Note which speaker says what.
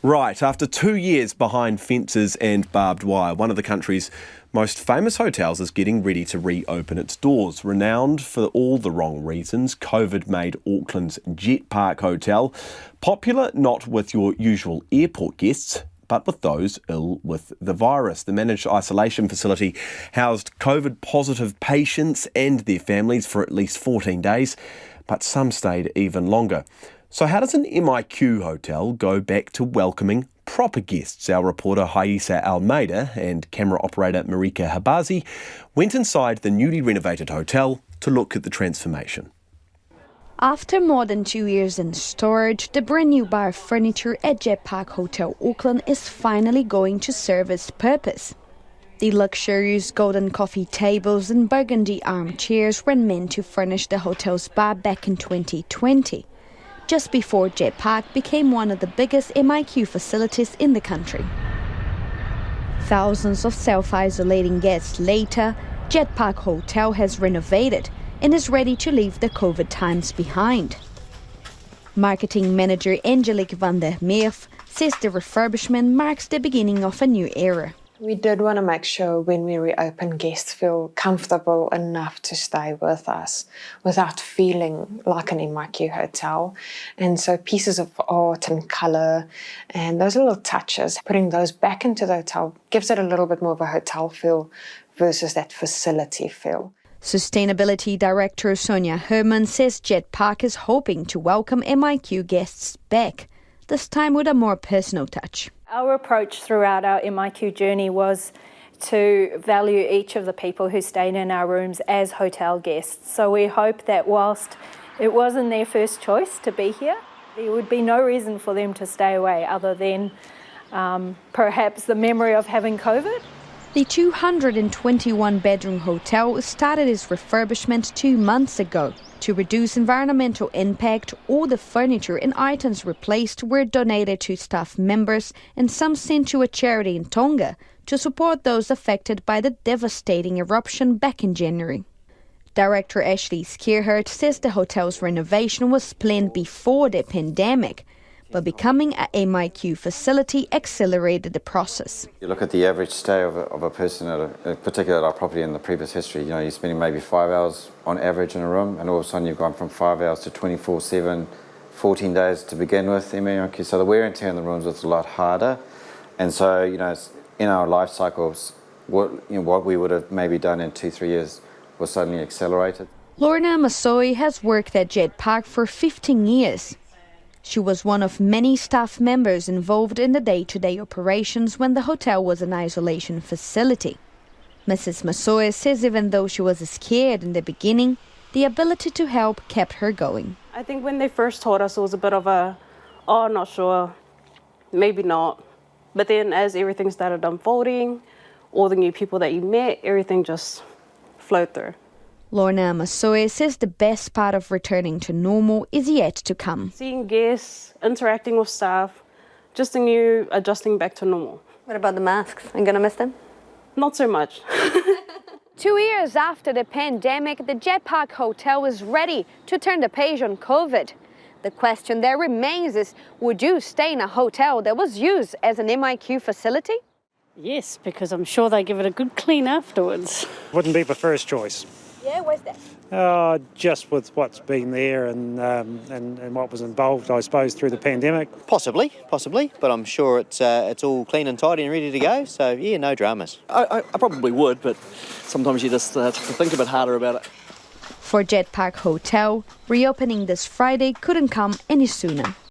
Speaker 1: Right, after 2 years behind fences and barbed wire, one of the country's most famous hotels is getting ready to reopen its doors. Renowned for all the wrong reasons, COVID made Auckland's Park Hotel popular not with your usual airport guests, but with those ill with the virus. The managed isolation facility housed COVID-positive patients and their families for at least 14 days, but some stayed even longer. So how does an MIQ hotel go back to welcoming proper guests? Our reporter Haisa Almeida and camera operator Marika Habazi went inside the newly renovated hotel to look at the transformation.
Speaker 2: After more than 2 years in storage, the brand new bar furniture at Park Hotel Auckland is finally going to serve its purpose. The luxurious golden coffee tables and burgundy armchairs were meant to furnish the hotel's bar back in 2020. Just before Park became one of the biggest MIQ facilities in the country. Thousands of self-isolating guests later, Park Hotel has renovated and is ready to leave the COVID times behind. Marketing manager Angelique van der Merf says the refurbishment marks the beginning of a new era.
Speaker 3: We did want to make sure when we reopen, guests feel comfortable enough to stay with us without feeling like an MIQ hotel. And so pieces of art and colour and those little touches, putting those back into the hotel gives it a little bit more of a hotel feel versus that facility feel.
Speaker 2: Sustainability Director Sonia Herman says Park is hoping to welcome MIQ guests back, this time with a more personal touch.
Speaker 4: Our approach throughout our MIQ journey was to value each of the people who stayed in our rooms as hotel guests. So we hope that whilst it wasn't their first choice to be here, there would be no reason for them to stay away other than perhaps the memory of having COVID.
Speaker 2: The 221-bedroom hotel started its refurbishment 2 months ago. To reduce environmental impact, all the furniture and items replaced were donated to staff members and some sent to a charity in Tonga to support those affected by the devastating eruption back in January. Director Ashley Skierhart says the hotel's renovation was planned before the pandemic, but becoming a MIQ facility accelerated the process.
Speaker 5: You look at the average stay of a person, particularly at our property in the previous history, you're spending maybe 5 hours on average in a room, and all of a sudden you've gone from 5 hours to 24/7, 14 days to begin with. So the wear and tear in the rooms was a lot harder. And so, in our life cycles, what we would have maybe done in 2-3 years was suddenly accelerated.
Speaker 2: Lorna Masoi has worked at Park for 15 years. She was one of many staff members involved in the day-to-day operations when the hotel was an isolation facility. Mrs. Masoi says even though she was scared in the beginning, the ability to help kept her going.
Speaker 6: I think when they first told us, it was a bit of not sure, maybe not. But then as everything started unfolding, all the new people that you met, everything just flowed through.
Speaker 2: Lorna Masoi says the best part of returning to normal is yet to come.
Speaker 6: Seeing guests, interacting with staff, just a new adjusting back to normal.
Speaker 7: What about the masks? Are you going to miss them?
Speaker 6: Not so much.
Speaker 2: 2 years after the pandemic, the Park Hotel is ready to turn the page on COVID. The question that remains is, would you stay in a hotel that was used as an MIQ facility?
Speaker 8: Yes, because I'm sure they give it a good clean afterwards.
Speaker 9: Wouldn't be my first choice.
Speaker 2: Yeah, where's that?
Speaker 9: Just with what's been there and what was involved, I suppose, through the pandemic.
Speaker 10: Possibly, but I'm sure it's all clean and tidy and ready to go. So yeah, no dramas.
Speaker 11: I probably would, but sometimes you just have to think a bit harder about it.
Speaker 2: For Park Hotel, reopening this Friday couldn't come any sooner.